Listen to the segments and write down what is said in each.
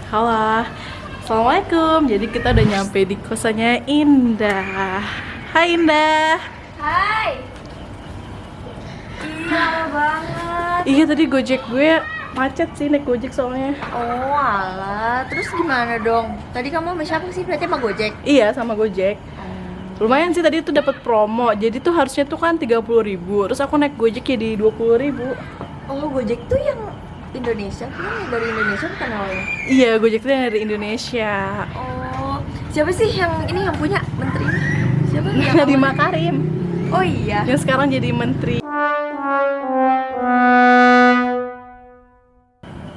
Halo, Assalamualaikum. Jadi kita udah nyampe di kosannya Indah. Hai Indah. Hai. Iya, lama banget. Iya tadi Gojek gue macet sih, naik Gojek soalnya. Oh alah, terus gimana dong? Tadi kamu sama siapa sih? Berarti sama Gojek? Iya sama Gojek. Lumayan sih tadi tuh dapat promo. Jadi tuh harusnya tuh kan 30.000. Terus aku naik Gojek jadi 20.000. Oh, Gojek tuh yang Indonesia? Kan yang dari Indonesia bukan awalnya? Iya, Gojek tuh yang dari Indonesia. Oh, siapa sih yang ini yang punya menteri ini? Siapa? Yang Nadiem awalnya? Makarim. Oh iya. Yang sekarang jadi menteri.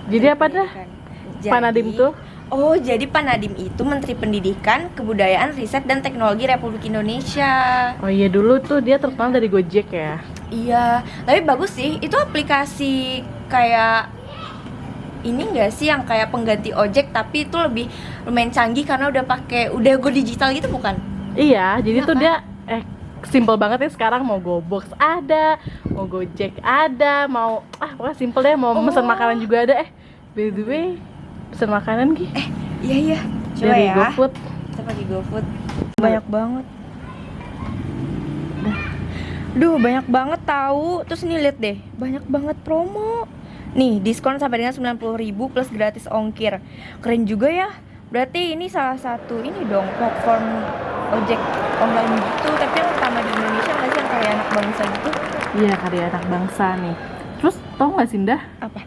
Jadi apa dah? Pak Nadiem tuh? Oh, jadi Pak Nadiem itu Menteri Pendidikan, Kebudayaan, Riset, dan Teknologi Republik Indonesia. Oh iya, dulu tuh dia terkenal dari Gojek ya. Iya, tapi bagus sih. Itu aplikasi kayak ini enggak sih yang kayak pengganti ojek, tapi itu lebih lumayan canggih karena udah go digital gitu bukan? Iya, jadi Iya tuh kan? dia simple banget ya sekarang, mau GoBox ada, mau Gojek ada, mau pokoknya simple deh, mau mesen makanan juga ada. By the way, pesen makanan Gi Iya. Coba dari ya. GoFood. Kita pakai GoFood. Banyak banget. Duh, banyak banget tahu. Terus nih lihat deh, banyak banget promo. Nih, diskon sampai dengan 90.000 plus gratis ongkir. Keren juga ya. Berarti ini salah satu ini dong platform ojek online gitu, tapi yang pertama di Indonesia nggak sih, yang kayak anak bangsa gitu? Iya, karya anak bangsa nih. Terus tau gak Sindah? Apa?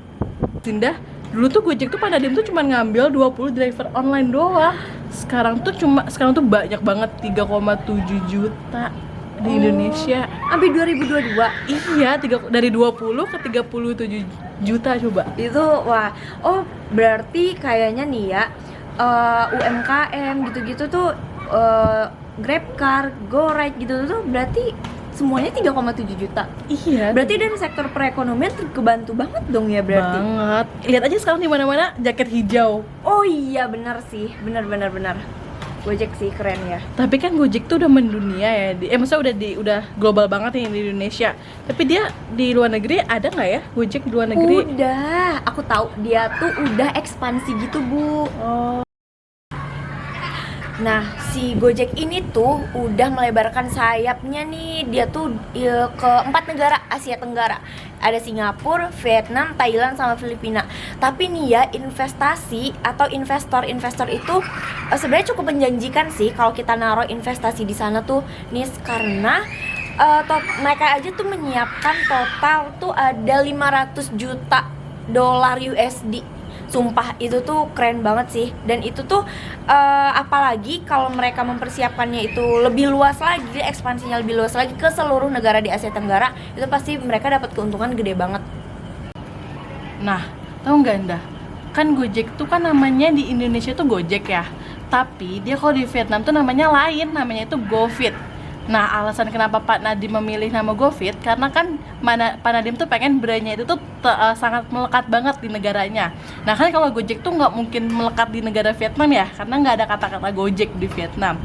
Sindah, dulu tuh Gojek tuh Pak Nadiem tuh cuma ngambil 20 driver online doang. Sekarang tuh banyak banget, 3,7 juta di Indonesia. Sampai 2022. Iya, dari 20 ke 37 juta coba. Itu wah. Oh, berarti kayaknya nih ya, UMKM gitu-gitu tuh, GrabCar, GoRide gitu tuh berarti semuanya 3,7 juta. Iya. Berarti dari sektor perekonomian kebantu banget dong ya berarti. Banget. Lihat aja sekarang di mana-mana jaket hijau. Oh iya, benar sih. Benar. Gojek sih keren ya. Tapi kan Gojek tuh udah mendunia ya. Maksudnya udah global banget nih di Indonesia. Tapi dia di luar negeri ada nggak ya Gojek di luar negeri? Udah, aku tahu dia tuh udah ekspansi gitu, Bu. Oh. Nah, si Gojek ini tuh udah melebarkan sayapnya nih. Dia tuh ke 4 negara Asia Tenggara. Ada Singapura, Vietnam, Thailand, sama Filipina. Tapi nih ya, investasi atau investor itu sebenarnya cukup menjanjikan sih kalau kita naruh investasi di sana tuh, nih, karena mereka aja tuh menyiapkan total tuh ada 500 juta dolar USD. Sumpah, itu tuh keren banget sih. Dan itu tuh apalagi kalau mereka mempersiapkannya itu lebih luas lagi, ekspansinya lebih luas lagi ke seluruh negara di Asia Tenggara, itu pasti mereka dapat keuntungan gede banget. Nah, tahu nggak Anda? Kan Gojek tuh kan namanya di Indonesia tuh Gojek ya. Tapi dia kalau di Vietnam tuh namanya lain, namanya itu GoFit. Nah, alasan kenapa Pak Nadiem memilih nama GoFit karena kan Pak Nadiem tuh pengen brandnya itu tuh sangat melekat banget di negaranya. Nah, kan kalau Gojek tuh nggak mungkin melekat di negara Vietnam ya, karena nggak ada kata-kata Gojek di Vietnam.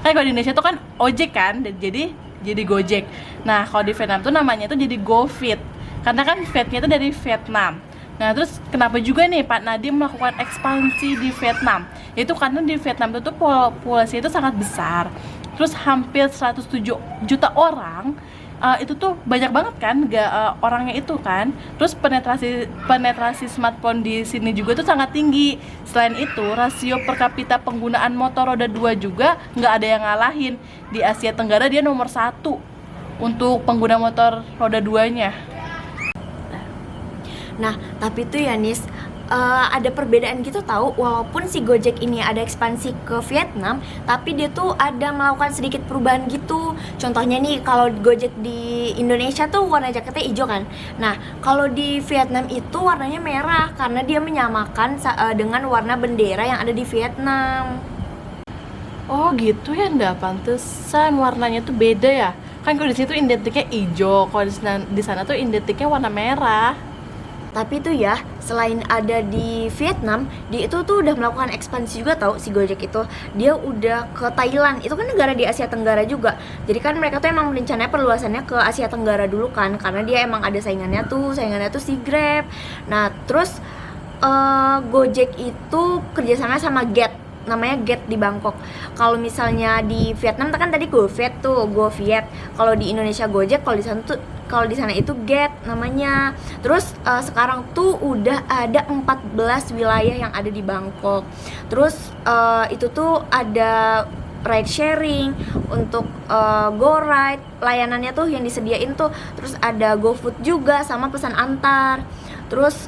Kan kalau di Indonesia tuh kan ojek kan, dan jadi Gojek. Nah, kalau di Vietnam tuh namanya tuh jadi GoFit, karena kan Vietnya itu dari Vietnam. Nah, terus kenapa juga nih Pak Nadiem melakukan ekspansi di Vietnam? Itu karena di Vietnam itu populasi itu sangat besar. Terus hampir 107 juta orang, itu tuh banyak banget kan orangnya itu kan. Terus penetrasi smartphone di sini juga tuh sangat tinggi. Selain itu, rasio per kapita penggunaan motor roda 2 juga nggak ada yang ngalahin. Di Asia Tenggara dia nomor 1 untuk pengguna motor roda 2-nya. Nah, tapi tuh ya Nis, ada perbedaan gitu tahu. Walaupun si Gojek ini ada ekspansi ke Vietnam, tapi dia tuh ada melakukan sedikit perubahan gitu. Contohnya nih, kalau Gojek di Indonesia tuh warna jaketnya hijau kan. Nah, kalau di Vietnam itu warnanya merah karena dia menyamakan dengan warna bendera yang ada di Vietnam. Oh gitu ya, nggak pantesan warnanya tuh beda ya. Kan kalau di situ identiknya hijau, kalau di sana tuh identiknya warna merah. Tapi tuh ya, selain ada di Vietnam, dia itu tuh udah melakukan ekspansi juga tahu si Gojek itu. Dia udah ke Thailand, itu kan negara di Asia Tenggara juga. Jadi kan mereka tuh emang rencananya perluasannya ke Asia Tenggara dulu kan, karena dia emang ada saingannya tuh si Grab. Nah, terus Gojek itu kerjasama sama Get, namanya Get di Bangkok. Kalau misalnya di Vietnam kan tadi GoViet tuh, GoViet. Kalau di Indonesia Gojek, kalau di sana itu Get namanya. Terus sekarang tuh udah ada 14 wilayah yang ada di Bangkok. Terus itu tuh ada ride sharing untuk GoRide, layanannya tuh yang disediain tuh. Terus ada GoFood juga sama pesan antar. Terus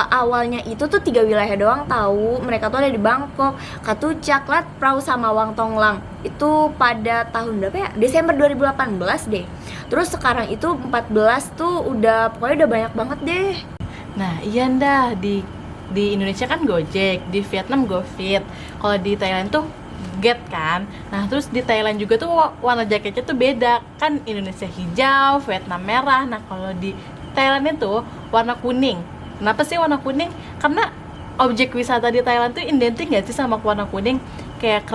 awalnya itu tuh 3 wilayah doang tahu. Mereka tuh ada di Bangkok, Katuchak, Lat Phrao sama Wang Tonglang. Itu pada tahun berapa ya? Desember 2018 deh. Terus sekarang itu 14 tuh pokoknya udah banyak banget deh. Nah, iya dah, di Indonesia kan Gojek, di Vietnam GoFit. Kalau di Thailand tuh Get kan. Nah, terus di Thailand juga tuh warna jaketnya tuh beda. Kan Indonesia hijau, Vietnam merah. Nah, kalau di Thailand itu warna kuning. Kenapa sih warna kuning? Karena objek wisata di Thailand tuh identik gak sih sama warna kuning? Kayak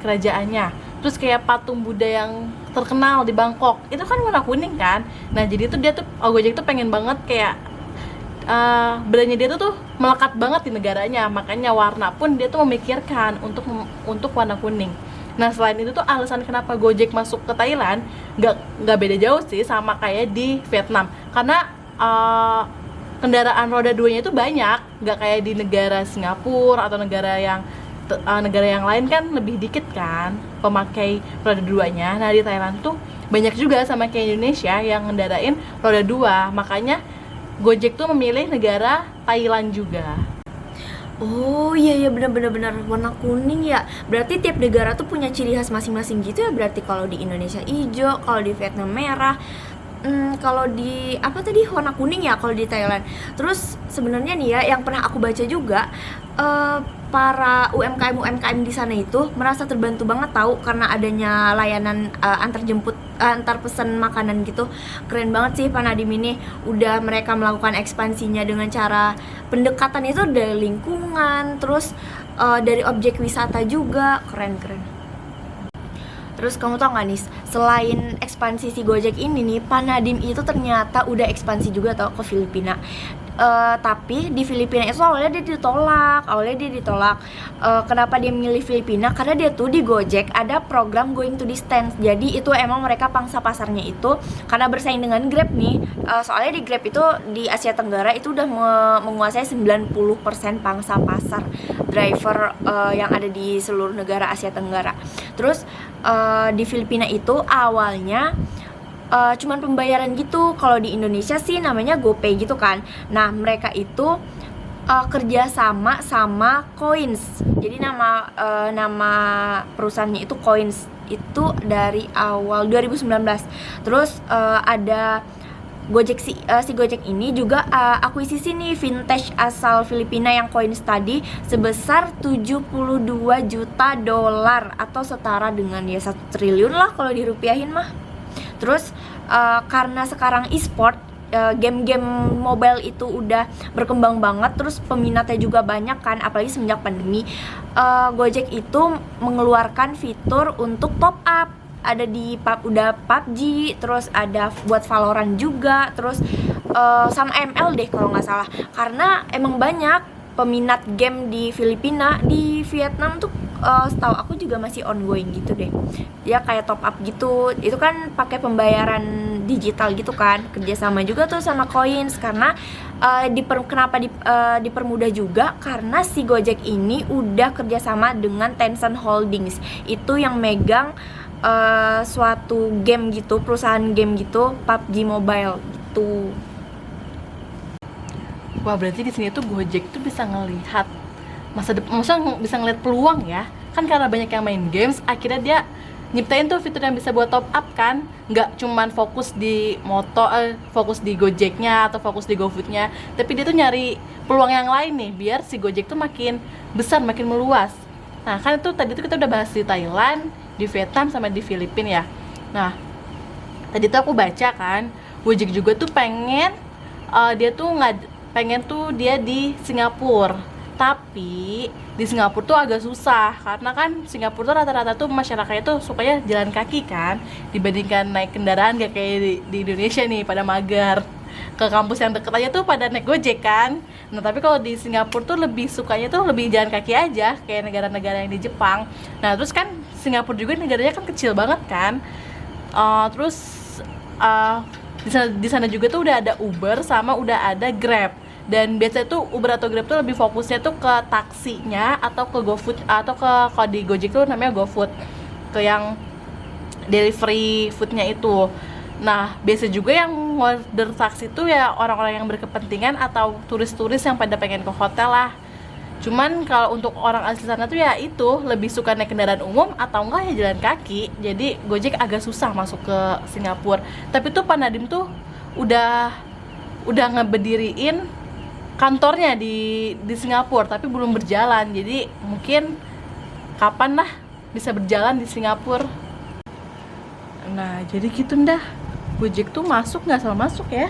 kerajaannya. Terus kayak patung Buddha yang terkenal di Bangkok, itu kan warna kuning kan. Nah, jadi tuh dia tuh Gojek tuh pengen banget kayak brandnya dia tuh melekat banget di negaranya. Makanya warna pun dia tuh memikirkan untuk warna kuning. Nah, selain itu tuh alasan kenapa Gojek masuk ke Thailand nggak beda jauh sih sama kayak di Vietnam. Karena kendaraan roda duanya itu banyak, nggak kayak di negara Singapura atau negara yang lain kan lebih dikit kan pemakai roda duanya. Nah, di Thailand tuh banyak juga sama kayak Indonesia yang ngendarain roda dua. Makanya Gojek tuh memilih negara Thailand juga. Oh iya benar warna kuning ya. Berarti tiap negara tuh punya ciri khas masing-masing gitu ya. Berarti kalau di Indonesia hijau, kalau di Vietnam merah, kalau di apa tadi warna kuning ya kalau di Thailand. Terus sebenarnya nih ya yang pernah aku baca juga para UMKM di sana itu merasa terbantu banget tahu karena adanya layanan antar pesan makanan gitu. Keren banget sih Pak Nadim ini udah mereka melakukan ekspansinya dengan cara pendekatan itu dari lingkungan, terus dari objek wisata juga. Keren. Terus kamu tau gak nih, selain ekspansi si Gojek ini nih, Pak Nadim itu ternyata udah ekspansi juga tau ke Filipina. Tapi di Filipina itu awalnya dia ditolak. Kenapa dia milih Filipina? Karena dia tuh di Gojek ada program going to distance. Jadi itu emang mereka pangsa pasarnya itu karena bersaing dengan Grab nih. Soalnya di Grab itu di Asia Tenggara itu udah menguasai 90% pangsa pasar driver yang ada di seluruh negara Asia Tenggara. Terus di Filipina itu awalnya cuman pembayaran gitu. Kalau di Indonesia sih namanya GoPay gitu kan. Nah, mereka itu kerja sama Coins. Jadi nama perusahaannya itu Coins. Itu dari awal 2019. Terus ada Gojek si Gojek ini juga akuisisi nih vintage asal Filipina yang Coins tadi sebesar 72 juta dolar atau setara dengan ya 1 triliun lah kalau dirupiahin mah. Terus karena sekarang e-sport, game-game mobile itu udah berkembang banget, terus peminatnya juga banyak kan, apalagi semenjak pandemi. Gojek itu mengeluarkan fitur untuk top up. Ada di udah PUBG, terus ada buat Valorant juga, terus sama ML deh kalau nggak salah. Karena emang banyak peminat game di Filipina. Di Vietnam tuh setahu aku juga masih ongoing gitu deh. Ya kayak top up gitu. Itu kan pakai pembayaran digital gitu kan. Kerjasama juga tuh sama Coins karena dipermudah juga karena si Gojek ini udah kerjasama dengan Tencent Holdings. Itu yang megang suatu game gitu, perusahaan game gitu, PUBG Mobile gitu. Wah, berarti di sini tuh Gojek tuh bisa ngelihat masa depan, maksudnya bisa ngelihat peluang ya. Kan karena banyak yang main games, akhirnya dia nyiptain tuh fitur yang bisa buat top up kan. Nggak cuman fokus di fokus di Gojeknya atau fokus di GoFoodnya, tapi dia tuh nyari peluang yang lain nih biar si Gojek tuh makin besar, makin meluas. Nah, kan itu tadi tuh kita udah bahas di Thailand, di Vietnam sama di Filipina ya. Nah, tadi tuh aku baca kan, Gojek juga tuh pengen dia di Singapura. Tapi di Singapura tuh agak susah karena kan Singapura tuh rata-rata tuh masyarakatnya tuh sukanya jalan kaki kan, dibandingkan naik kendaraan gak kayak di Indonesia nih pada mager. ke kampus yang deket aja tuh pada naik Gojek kan. Nah tapi kalau di Singapura tuh lebih sukanya tuh lebih jalan kaki aja, kayak negara-negara yang di Jepang. Nah terus kan Singapura juga negaranya kan kecil banget kan. Terus di sana juga tuh udah ada Uber sama udah ada Grab. Dan biasanya tuh Uber atau Grab tuh lebih fokusnya tuh ke taksinya atau ke GoFood, atau ke kalau di Gojek tuh namanya GoFood, ke yang delivery foodnya itu. Nah biasa juga yang order taksi tuh ya orang-orang yang berkepentingan atau turis-turis yang pada pengen ke hotel lah. Cuman kalau untuk orang asli sana tuh ya itu lebih suka naik kendaraan umum atau enggak ya jalan kaki. Jadi Gojek agak susah masuk ke Singapura. Tapi tuh Pak Nadim tuh udah ngeberdiriin kantornya di Singapura, tapi belum berjalan. Jadi mungkin kapan lah bisa berjalan di Singapura. Nah jadi gitu dah, Gojek tuh masuk nggak salah masuk ya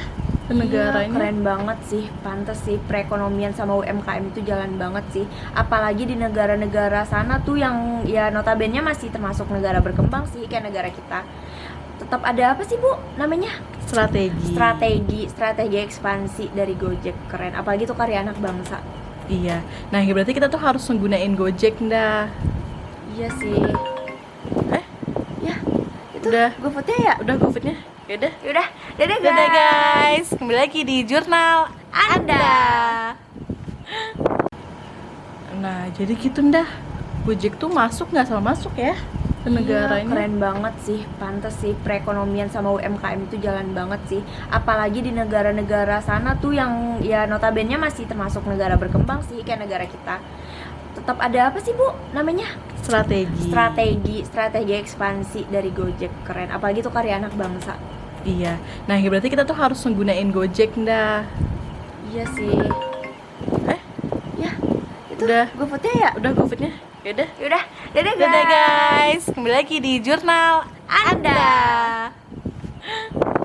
ke negara ini. Keren banget sih, pantes sih perekonomian sama UMKM itu jalan banget sih. Apalagi di negara-negara sana tuh yang ya notabene masih termasuk negara berkembang sih kayak negara kita. Tetap ada apa sih Bu namanya? Strategi ekspansi dari Gojek, keren. Apalagi tuh karya anak bangsa. Iya. Nah berarti kita tuh harus menggunain Gojek dah. Iya sih. Ya itu Udah. GoFoodnya ya? Udah GoFoodnya? Yaudah. Yaudah, dadah guys. Dadah guys. Kembali lagi di jurnal Anda. Nah jadi gitu dah, Gojek tuh masuk nggak salah masuk ya ke negara ini. Keren banget sih, pantes sih perekonomian sama UMKM itu jalan banget sih. Apalagi di negara-negara sana tuh yang ya notabene masih termasuk negara berkembang sih kayak negara kita. Tetap ada apa sih Bu namanya? Strategi ekspansi dari Gojek, keren. Apalagi tuh karya anak bangsa. Iya. Nah berarti kita tuh harus menggunain Gojek dah. Iya sih. Ya itu Udah. GoFoodnya ya? Udah GoFoodnya? Yaudah. Yaudah, dadah guys. Dadah guys. Kembali lagi di jurnal Anda.